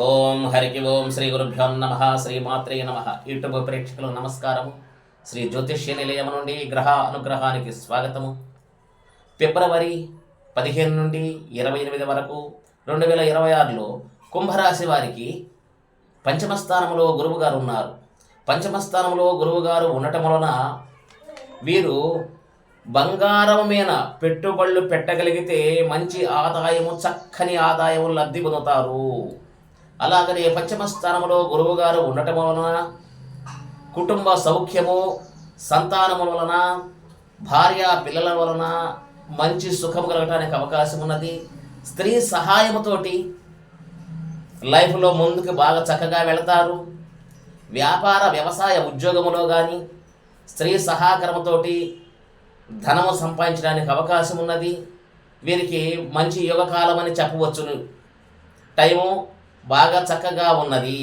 ఓం హరికి ఓం శ్రీ గురుభ్యో నమ శ్రీమాత్రే నమ. యూట్యూబ్ ప్రేక్షకులకు నమస్కారము. శ్రీ జ్యోతిష్య నిలయం నుండి గ్రహ అనుగ్రహానికి స్వాగతము. ఫిబ్రవరి 15 నుండి 28 వరకు 2026లో కుంభరాశి వారికి పంచమస్థానంలో గురువు గారు ఉన్నారు. పంచమస్థానంలో గురువు గారు ఉండటం వలన వీరు బంగారం మీద పెట్టుబడులు పెట్టగలిగితే మంచి ఆదాయము, చక్కని ఆదాయము లబ్ధి పొందుతారు. అలాగనే పంచమ స్థానంలో గురువు గారు ఉండటం వలన కుటుంబ సౌఖ్యము, సంతానముల వలన, భార్య పిల్లల వలన మంచి సుఖం కలగటానికి అవకాశం ఉన్నది. స్త్రీ సహాయముతోటి లైఫ్లో ముందుకు బాగా చక్కగా వెళతారు. వ్యాపార వ్యవసాయ ఉద్యోగములో కానీ స్త్రీ సహకారముతోటి ధనము సంపాదించడానికి అవకాశం ఉన్నది. వీరికి మంచి యుగకాలం అని చెప్పవచ్చును. టైము బాగా చక్కగా ఉన్నది.